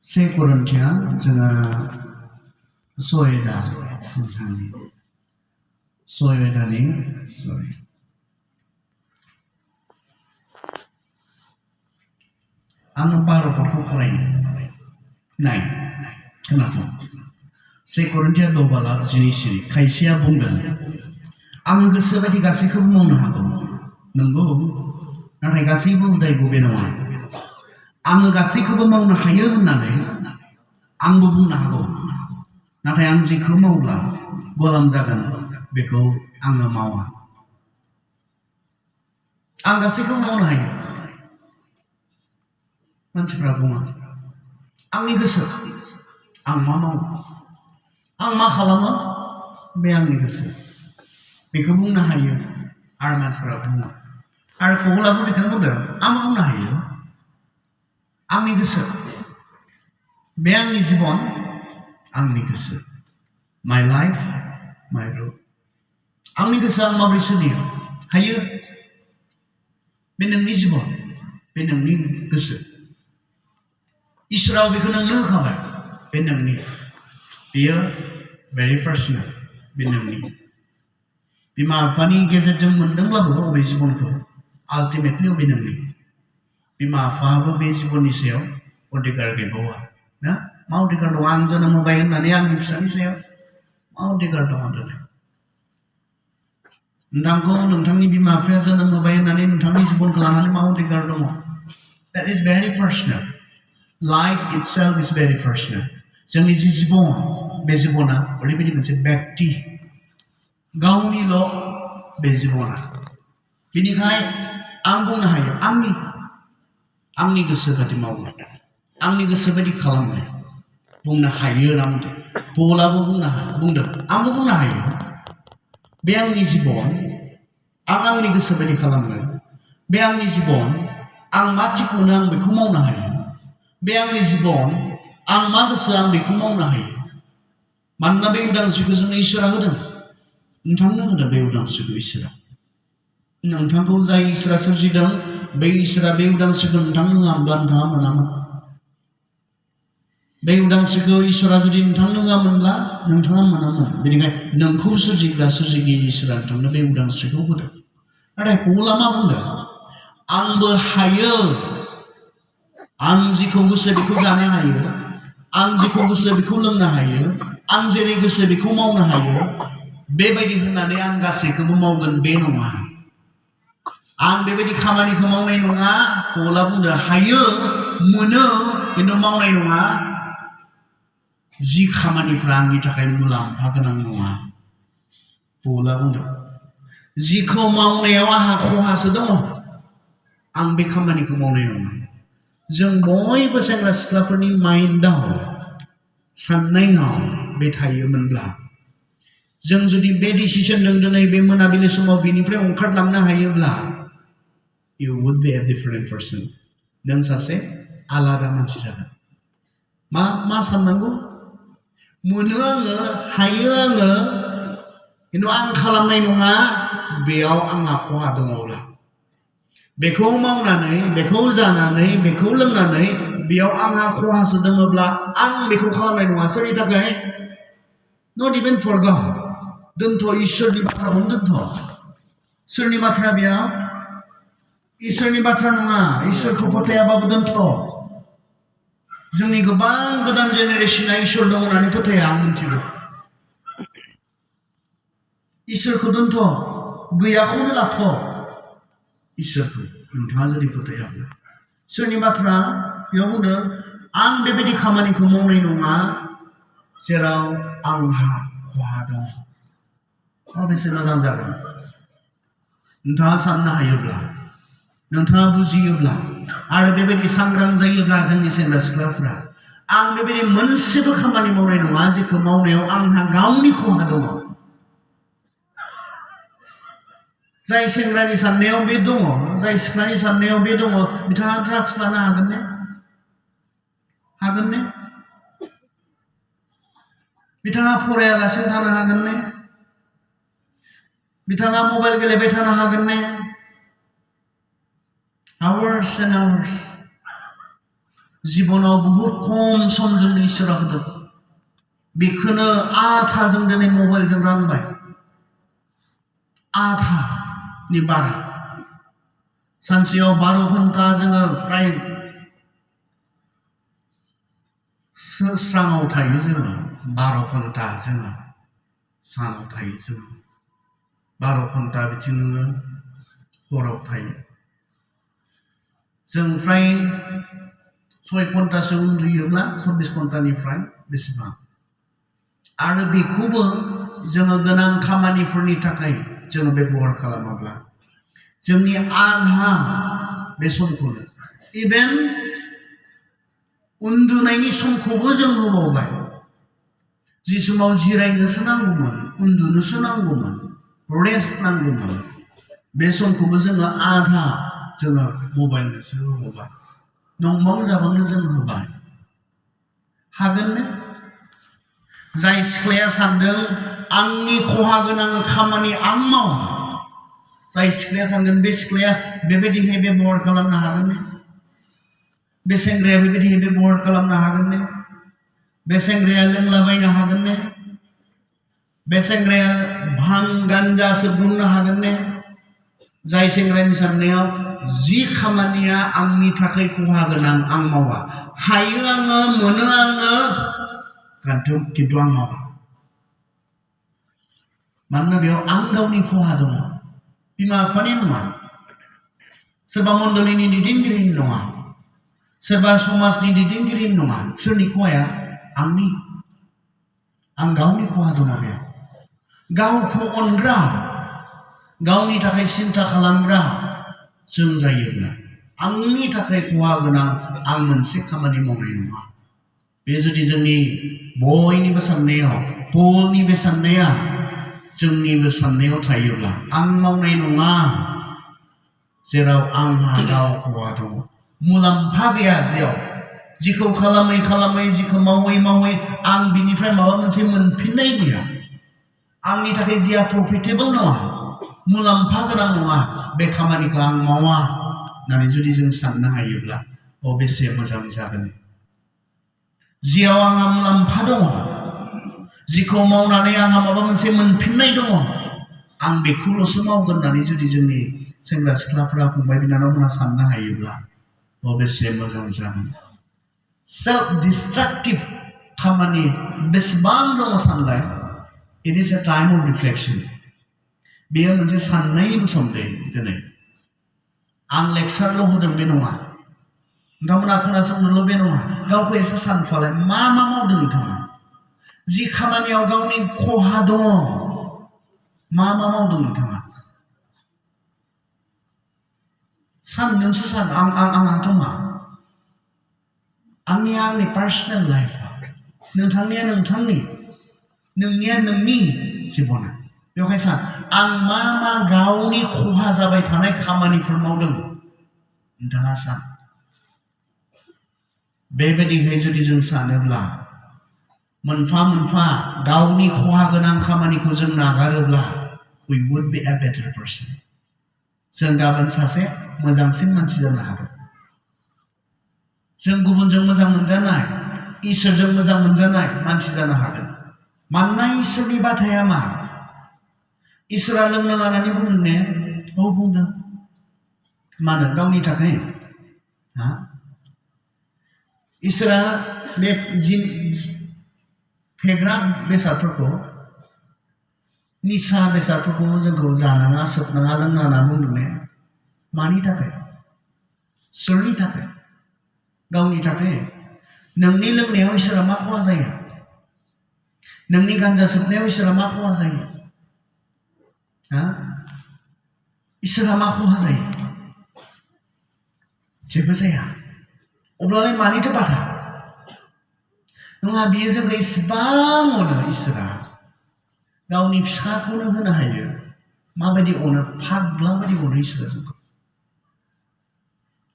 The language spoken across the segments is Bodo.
से कोरिन्थिया जोङो सयदानि आङो भारतखौ फरायनो नाय खोनासं से कोरिन्थिया 10:12 खायसेया बुंदों आं गोसो बायदि गासैखौबो मावनो हागौ नंगौ नाथाय गासैबो उदायखौ बे नङा आङो गासैखौबो मावनो हायो होननानै आंबो बुंनो हागौ नाथाय आं जेखौ मावब्ला गलाम जागोन बेखौ आङो मावा आं गासैखौबो मावनो हायो मानसिफ्रा बुङो आंनि गोसो आं मा मावो आं मा खालामो बे आंनि गोसो बेखौ बुंनो हायो आरो मानसिफ्रा बुङो आरो पौलाबो बेखौनो बुंदों आं बुंनो हायो आंनि गोसो बे आंनि जिबन आंनि गोसो माय लाइफ माय रुल आंनि गोसोआ माबोरै सोलियो हायो बे नोंनि जिबन बे नोंनि गोसो इसोरा बेखौ नोंनो होखाबाय बे नोंनि बेयो भेरि पार्सनेल बे नोंनि बिमा बिफानि गेजेरजों मोनदोंब्लाबो अबे जिबनखौ आल्टिमेटलि अबे नोंनि बिमा बिफाबो बे जिबननि सायाव अधिकार गैबावा ना मा अधिकार दं आं जोनोम होबाय होननानै आंनि फिसानि सायाव मा अधिकार दं होननानै नोंथांखौ नोंथांनि बिमा बिफाया जोनोम होबाय होननानै नोंथांनि जिबनखौ लानानै मा अधिकार दङ that is very personal life itself is very personal जोंनि जि जिबन बे जिबना ओरैबायदि मोनसे व्यक्ति गावनिल' बे जिबना बेनिखाय आं बुंनो हायो आंनि गोसो बायदि मावनाय आंनि गोसो बायदि खालामनाय बुंनो हायो होनना बुंदों पौलाबो बुंदों आंबो बुंनो हायो बे आंनि जिबन आं आंनि गोसो बायदि खालामनो बे आंनि जिबन आं मा थिग मोनो आं बेखौ मावनो हायो बे आंनि जिबन आं मा गोसो आं बेखौ मावनो हायो मानोना बे उदांस्रिखौ जोंनो इसोरा होदों नोंथांनो होदों बे उदांस्रिखौ इसोरा नोंथांखौ जाय इसोरा सोरजिदों बे इसोरा बे उदांस्रिखौ नोंथांनो होआमोनब्ला नोंथाङा मोनामोन बे उदांस्रिखौ इसोरा जुदि नोंथांनो होआमोनब्ला नोंथाङा मोनामोन बेनिखायनो नोंखौ सोरजिग्रा सोरजिगिरि इसोरा नोंथांनो बे उदांस्रिखौ होदों नाथाय पौला मा बुंदों आंबो हायो आं जिखौ गोसो बेखौ जानो हायो आं जिखौ गोसो बेखौ लोंनो हायो आं जेरै गोसो बेखौ मावनो हायो बेबायदि होननानै आं गासैखौबो मावगोन बे नङा आं बेबायदि खामानिखौ मावनाय नङा पौला बुंदों हायो मोनो खिन्थु मावनाय नङा जि खामानिफ्रा आंनि थाखाय मुलाम्फा गोनां नङा पौला बुंदों जिखौ मावनायाव आंहा खहासो दङ आं बे खामानिखौ मावनाय नङा जों बयबो सेंग्रा सिख्लाफोरनि माइन्डआव साननायाव बे थायोमोनब्ला जों जुदि बे डिसिसनजों दिनै बे मोनाबिलि समाव बेनिफ्राय ओंखारलांनो हायोब्ला you would be a different person नों सासे आलादा मानसि जागोन मा साननांगौ मोनो आङो हायो आङो खिन्थु आं खालामनाय नङा बेयाव आंहा खहा दङब्ला बेखौ मावनानै बेखौ जानानै बेखौ लोंनानै बेयाव आंहा खहासो दङब्ला आं बेखौ खालामनाय नङा सोरनि थाखाय not even for God दोनथ' इसोरनि बाथ्राखौनो दोनथ' सोरनि बाथ्रा बेयाव इसोरनि बाथ्रा नङा इसोरखौ फोथायाबाबो दोनथ' जोंनि गोबां गोदान जेनेरेशना इसोर दं होननानै फोथाया आं मिथिगौ इसोरखौ दोनथ' गैयाखौनो लाथ' इसोरखौ नोंथाङा जुदि फोथायाब्ला सोरनि बाथ्रा बेयाव बुंदों आं बेबायदि खामानिखौ मावनाय नङा जेराव आंहा खहा दं बेसे मोजां जागोन नोंथाङा साननो हायोब्ला नोंथाङा बुजियोब्ला आरो बेबायदि सांग्रां जायोब्ला जोंनि सेंग्रा सिख्लाफ्रा आं बेबायदि मोनसेबो खामानि मावनाय नङा जेखौ मावनायाव आंहा गावनि खहा दङ जाय सेंग्रानि साननायाव बे दङ जाय सिख्लानि साननायाव बे दङ बिथाङा ड्राग्स लानो हागोन ने बिथाङा फरायालासिनो थानो हागोन ने बिथाङा मबाइल गेलेबाय थानो हागोन ने hours and hours जिबनाव बुहुत खम सम जोंनो इसोरा होदों बेखौनो आधा जों दिनै मबाइलजों रानबाय आधानि बारा सानसेयाव 12 घन्टा जोङो फ्राय स्राङाव थायो जोङो 12 घन्टा जोङो सानाव थायो जोङो 12 घन्टा बिथिं नोङो हराव थायो जों फ्राय 6 घन्टासो उन्दुयोब्ला 24 घन्टानिफ्राय बेसेबां आरो बेखौबो जोङो गोनां खामानिफोरनि थाखाय जोङो बेबहार खालामाब्ला जोंनि आधा बे समखौनो इभेन उन्दुनायनि समखौबो जों होबावबाय जि समाव जिरायनोसो नांगौमोन उन्दुनोसो नांगौमोन रेस्ट नांगौमोन बे समखौबो जोङो आधा जोङो मबाइलनोसो होबावबाय नंबां जाबांनो जों होबाय हागोन ने जाय सिख्लाया सानदों आंनि खहा गोनां खामानि आं मावा जाय सिख्लाया सानगोन बे सिख्लाया बेबायदिहाय बेबहार खालामनो हागोन ने बे सेंग्राया बेबायदिहाय बेबहार खालामनो हागोन ने बे सेंग्राया लोंलाबायनो हागोन ने बे सेंग्राया भां गान्जा सोबग्लुंनो हागोन ने जाय सेंग्रानि साननायाव जि खामानिया आंनि थाखाय खहा गोनां आं मावा हायो आङो मोनो आङो खिन्थु आं मावा मानोना बेयाव आं गावनि खहा दङ बिमा बिफानि नङा सोरबा मण्डलीनि दैदेनगिरिनि नङा सोरबा समाजनि दैदेनगिरिनि नङा सोरनि खहाया आंनि आं गावनि खहा दङ बेयाव गावखौ अनग्रा गावनि थाखाय सिन्था खालामग्रा जों जायोब्ला आंनि थाखाय खहा गोनां आं मोनसे खामानि मावनाय नङा बे जुदि जोंनि बयनिबो साननायाव पलनिबो साननाया जोंनिबो साननायाव थायोब्ला आं मावनाय नङा जेराव आंहा गाव खहा दङ मुलाम्फा गैया जेराव जिखौ खालामै खालामै जिखौ मावै मावै आं बिनिफ्राय माबा मोनसे मोनफिननाय गैया आंनि थाखाय जिया प्रफिटेबल नङा मुलाम्फा गोनां नङा बे खामानिखौ आं मावा होननानै जुदि जों साननो हायोब्ला बेसे मोजां जागोन जियाव आंहा मुलाम्फा दङ जिखौ मावनानै आंहा माबा मोनसे मोनफिननाय दङ आं बेखौल'सो मावगोन होननानै जुदि जोंनि सेंग्रा सिख्लाफोरा फंबाय बिनानावमोनहा साननो हायोब्ला बेसे मोजां जागोन सेल्फ डिस्ट्राक्टिभ खामानि बेसेबां दङ सानलाय it is a time of reflection बेयो मोनसे साननायनिबो सम दिनै आं लेक्सारल' होदों बे नङा नोंथांमोना खोनासंनोल' बे नङा गावखौ एसे सानफालाय मा मावदों नोंथाङा जि खामानियाव गावनि खहा दङ मा मावदों नोंथाङा सानदोंसो सान आंहाथ' मा आंनि पार्सनेल लाइफआ नोंथांनिया नोंथांनि नोंनिया नोंनि जिबना बेवहाय सान आं मा गावनि खहा जाबाय थानाय खामानिफोर मावदों नोंथाङा सान बेबायदिहाय जुदि जों सानोब्ला मोनफा मोनफा गावनि खहा गोनां खामानिखौ जों नागारोब्ला we would be a better person जों गाबोन सासे मोजांसिन मानसि जानो हागोन जों गुबुनजों मोजां मोनजानाय इसोरजों मोजां मोनजानाय मानसि जानो हागोन मानोना इसोरनि बाथ्राया मा इसोरा लोंनो लानानै बुंदों ने बुंदों मानो गावनि थाखाय इसोरा बे फेग्रा बेसादफोरखौ निसा बेसादफोरखौ जोंखौ जानाङा सोबनाङा लोंनाङा बुंदों ने मानि थाखाय सोरनि थाखाय गावनि थाखाय नोंनि लोंनायाव इसोरा मा खहा जायो नोंनि गान्जा सोबनायाव इसोरा मा खहा जायो इसोरा मा खहा जायो जेबो जाया अब्लालाय मानिथो बाधा नङा बियो जोंखौ इसेबां अनो इसोरा गावनि फिसाखौनो होनो हायो माबायदि अनो फाग्ला बायदि अनो इसोरा जोंखौ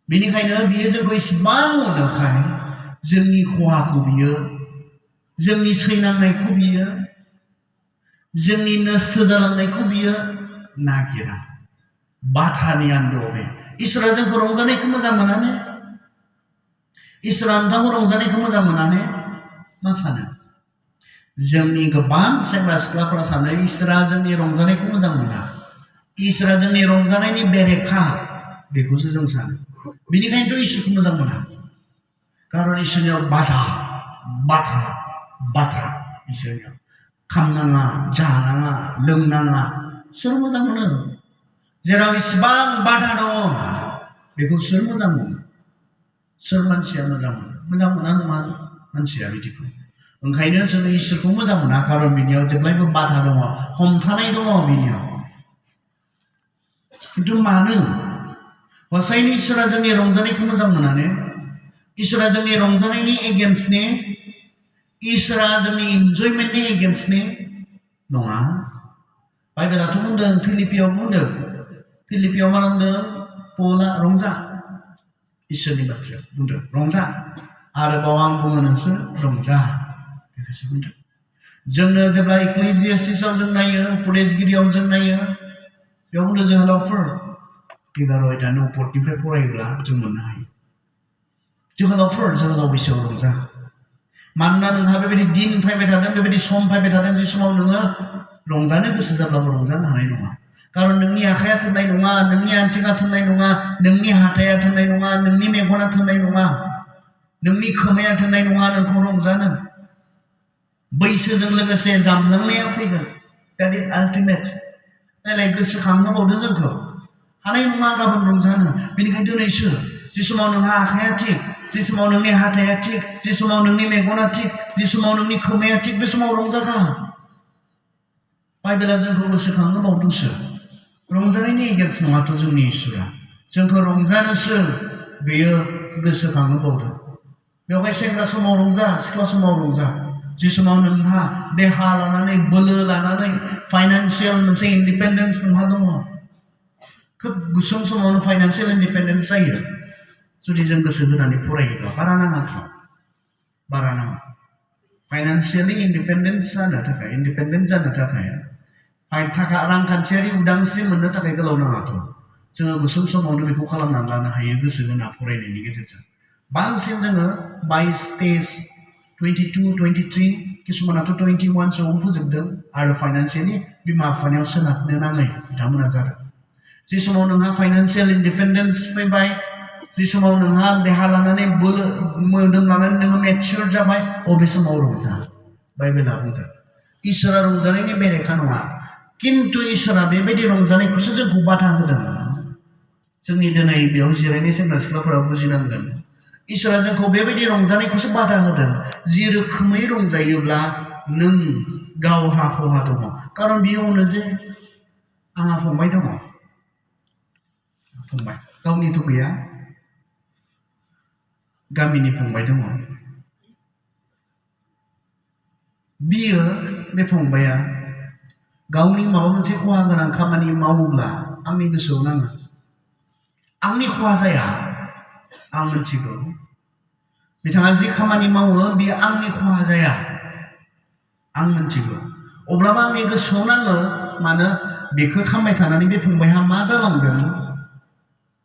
बेनिखायनो बियो जोंखौ इसेबां अनोखाय जोंनि खहाखौ बियो जोंनि सैनांनायखौ बियो जोंनि नस्थ जालांनायखौ बियो नागिरा बाथानि आन्दोआव बे इसोरा जोंखौ रंजानायखौ मोजां मोनाने इसोरा नोंथांखौ रंजानायखौ मोजां मोनाने मा सानो जोंनि गोबां सेंग्रा सिख्लाफोरा सानो इसोरा जोंनि रंजानायखौ मोजां मोना इसोरा जोंनि रंजानायनि बेरेखा बेखौसो जों सानो बेनिखायनोथ' इसोरखौ मोजां मोना खारन इसोरनियाव बाधा इसोरनियाव खामनाङा जानाङा लोंनाङा सोर मोजां मोनो जेराव इसिबां बाधा दङ बेखौ सोर मोजां मोनो सोर मानसिया मोजां मोना नङा मानसिया बिदिखौ ओंखायनो जों इसोरखौ मोजां मोना खारन बिनियाव जेब्लायबो बाधा दङ हमथानाय दङ बिनियाव खिन्थु मानो हसायनि इसोरा जोंनि रंजानायखौ मोजां मोनाने इसोरा जोंनि रंजानायनि एगेन्स्टनि इसोरा जोंनि इन्जयमेन्टनि एगेन्स्टनि नङा बाइबेलाथ' बुंदों फिलिपियाव मा बुंदों पौला रंजा इसोरनि बाथ्रायाव बुंदों रंजा आरोबाव आं बुङो नोंसोर रंजा बेखौसो बुंदों जोंनो जेब्ला इक्लेसियास्टिसआव जों नायो उपदेशगिरियाव जों नायो बेयाव बुंदों जोहोलावफोर 11 आयदा 9 पदनिफ्राय फरायोब्ला जों मोननो हायो जोहोलाव बैसोआव रंजा मानोना नोंहा बेबायदि दिन फैबाय थादों बेबायदि सम फैबाय थादों जे समाव नोङो रंजानो गोसो जाब्लाबो रंजानो हानाय नङा खारन नोंनि आखाइया थोनाय नङा नोंनि आथिङा थोनाय नङा नोंनि हाथाया थोनाय नङा नोंनि मेगना थोनाय नङा नोंनि खोमाया थोनाय नङा नोंखौ रंजानो बैसोजों लोगोसे जामलांनाया फैगोन दैट इज आल्टिमेट नायलाय गोसोखांहोबावदों जोंखौ हानाय नङा गाबोन रंजानो बेनिखायनो दिनैसो जे समाव नोंहा आखाइया थिग जे समाव नोंनि हाथाया थिग जे समाव नोंनि मेगना थिग जे समाव नोंनि खोमाया थिग बे समाव रंजाखा बाइबेला जोंखौ गोसोखांहोबावदोंसो रंजानायनि एगेन्स्ट नङाथ' जोंनि इसोरा जोंखौ रंजानोसो बेयो गोसोखांहोबावदों बेवहाय सेंग्रा समाव रंजा सिख्ला समाव रंजा जे समाव नोंहा देहा लानानै बोलो लानानै फाइनान्सियेल मोनसे इन्डिपेन्डेन्स नोंहा दङ खोब गुसुं समावनो फाइनान्सियेल इन्डिपेन्डेन्स जायो जुदि जों गोसो होनानै फरायोब्ला बारा नाङा फाइनान्सियेलि इन्डिपेन्डेन्ट जानो थाखाय थाखा रांखान्थियारि उदांस्रि मोननो थाखाय गोलाव नाङाथ' जोङो गुसुं समावनो बेखौ खालामनानै लानो हायो गोसो होना फरायनायनि गेजेरजों बांसिन जोङो 22 स्टेज 22, 23 किसुमानाथ' 21 सोआव फोजोबदों आरो फाइनान्सियेलि बिमा बिफानियाव सोनारनो नाङै बिथांमोना जादों जे समाव नोंहा फाइनान्सियेल इन्डिपेन्डेन्स फैबाय जे समाव नोंहा देहा लानानै बोलो मोदोम लानानै नोङो मेच्योर जाबाय अबे समाव रंजा बाइबेला बुंदों इसोरा रंजानायनि बेरेखा नङा किन्तु इसोरा बेबायदि रंजानायखौसो जोंखौ बाधा होदों जोंनि दिनै बेयाव जिरायनाय सेंग्रा सिख्लाफोरा बुजिनांगोन इसोरा जोंखौ बेबायदि रंजानायखौसो बाधा होदों जि रोखोमै रंजायोब्ला नों गावहा खहा दङ खारन बियो अनो जे आंहा फंबाय दङ फंबाय गावनिथ' गैया गामिनि फंबाय दङ बियो बे फंबाया गावनि माबा मोनसे खहा गोनां खामानि मावोब्ला आंनि गोसोआव नाङो आंनि खहा जाया आं मिथिगौ बिथाङा जि खामानि मावो बियो आंनि खहा जाया आं मिथिगौ अब्लाबो आंनि गोसोआव नाङो मानो बेखौ खालामबाय थानानै बे फंबायहा मा जालांगोन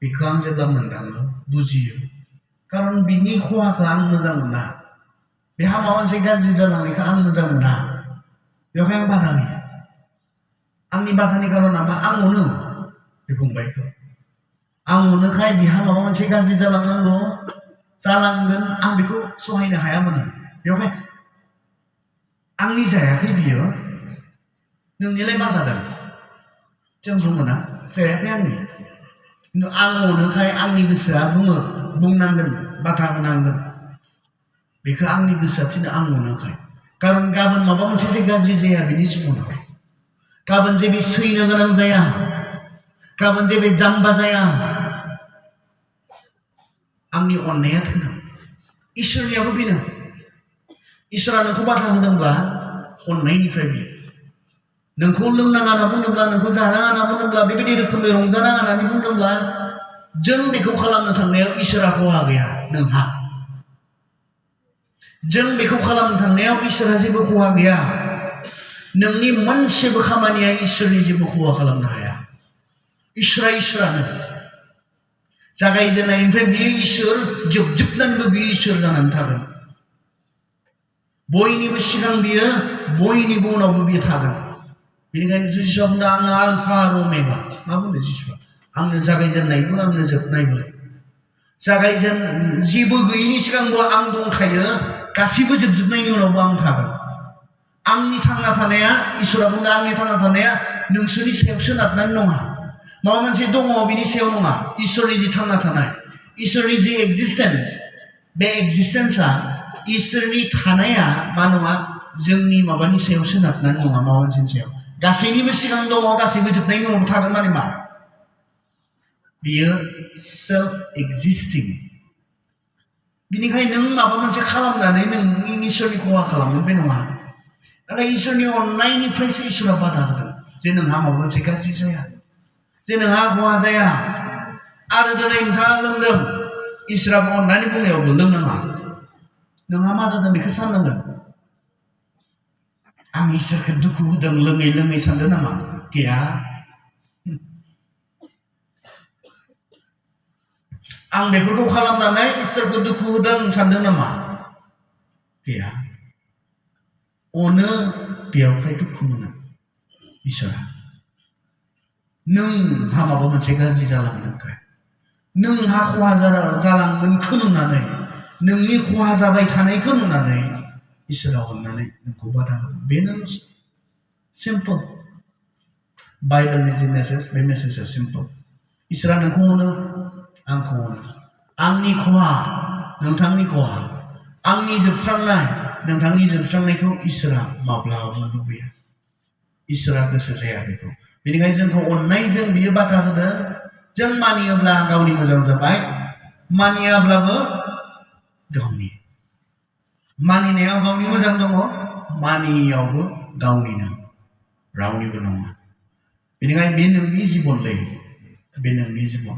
बेखौ आं जेब्ला मोनदाङो बुजियो खारन बिनि खहाखौ आं मोजां मोना बेहा माबा मोनसे गाज्रि जालांनायखौ आं मोजां मोना बेवहाय आं बाधा होयो आंनि बाधानि कारना मा आं अनो बे फंबायखौ आं अनोखाय बिहा माबा मोनसे गाज्रि जालांगोन आं बेखौ सहायनो हायामोन बेवहाय आंनि जायाखै बियो नोंनिलाय मा जादों जों बुङोना जायाखै आंनि खिन्थु आं अनोखाय आंनि गोसोआ बुंनांगोन बाथा होनांगोन बेखौ आंनि गोसोआ थिनो आं अनोखाय खारन गाबोन माबा मोनसे जे गाज्रि जाया बिनि जिबनाव गाबोन जे बे सैनो गोनां जाया गाबोन जे बे जाम्बा जाया आंनि अननाया थोनो इसोरनियाबो बेनो इसोरा नोंखौ बाधा होदोंब्ला अननायनिफ्राय बियो नोंखौ लोंनाङा होनना बुंदोंब्ला नोंखौ जानाङा होनना बुंदोंब्ला बेबायदि रोखोमै रंजानाङा होननानै बुंदोंब्ला जों बेखौ खालामनो थांनायाव इसोरा खहा गैया नोंहा जों बेखौ खालामनो थांनायाव इसोरा जेबो खहा गैया नोंनि मोनसेबो खामानिया इसोरनि जेबो खहा खालामनो हाया इसोरानो जागायजेननायनिफ्राय बियो इसोर, जोबजोबनानैबो बियो इसोर जानानै थागोन। बयनिबो सिगां बियो, बयनिबो उनावबो बियो थागोन। बेनिखायनो जिसुआ बुंदों आंनो आल्फा आरो अमेगा। मा बुंदों जिसुआ? आंनो जागायजेननायबो, आंनो जोबनायबो। जेबो गैयिनि सिगांबो आं दंखायो, गासैबो जोबजोबनायनि उनावबो आं थागोन। आंनि थांना थानाया, इसोरा बुंदों आंनि थांना थानाया नोंसोरनि सायाव सोनारनानै नङा, माबा मोनसे दङ बिनि सायाव नङा। इसोरनि जि थांना थानाय, इसोरनि जि एक्जिस्टेन्स, बे एक्जिस्टेन्सआ, इसोरनि थानाया मा नङा, जोंनि माबानि सायाव सोनारनानै नङा, माबा मोनसेनि सायाव। गासैनिबो सिगां दङ, गासैबो जोबनायनि उनाव थागोन माने मा? बियो सेल्फ एक्जिस्टिं। बिनिखायनो नों माबा मोनसे खालामनानै नोंनि इसोरनि खहा खालामगोन बे नङा। नाथाय इसोरनि अननायनिफ्रायसो इसोरा बादा होदों जे नोंहा माबा मोनसे गाज्रि जाया, जे नोंहा खहा जाया। आरो दिनै नोंथाङा लोंदों, इसोरा अननानै बुंनायावबो लोंनाङा। नोंहा मा जादों बेखौ साननांगोन। आं इसोरखौ दुखु होदों लोङै लोङै सानदों नामा? गैया। आं बेफोरखौ खालामनानै इसोरखौ दुखु होदों सानदों नामा? गैया। अनो, बेयावहाय दुखु मोना इसोरा। नोंहा माबा मोनसे गाज्रि जालांदोंखाय, नोंहा खहा जालांगोनखौ नुनानै, नोंनि खहा जाबाय थानायखौ नुनानै इसोरा अननानै नोंखौ बादा होदों। बेनो सिम्पल। बाइबेलनि जि मेसेज, बे मेसेजआ सिम्पल। इसोरा नोंखौ अनो, आंखौ अनो। आंनि खहा, नोंथांनि खहा, आंनि जोबस्रांनाय, नोंथांनि जोबस्रांनायखौ इसोरा माब्लाबाबो लुबैया। इसोरा गोसो जाया बेखौ। बेनिखायनो जोंखौ अननायजों बियो बादा होदों। जों मानियोब्ला गावनि मोजां जाबाय, मानियाब्लाबो गावनि। मानिनायाव गावनि मोजां दङ, मानियावबो गावनिनो, रावनिबो नङा। बेनिखायनो बे नोंनि जिबनलै, बे नोंनि जिबन।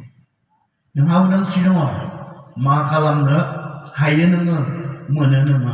नोंहा उदांस्रि दङ, मा खालामनो हायो नोङो, मोनो नोङो।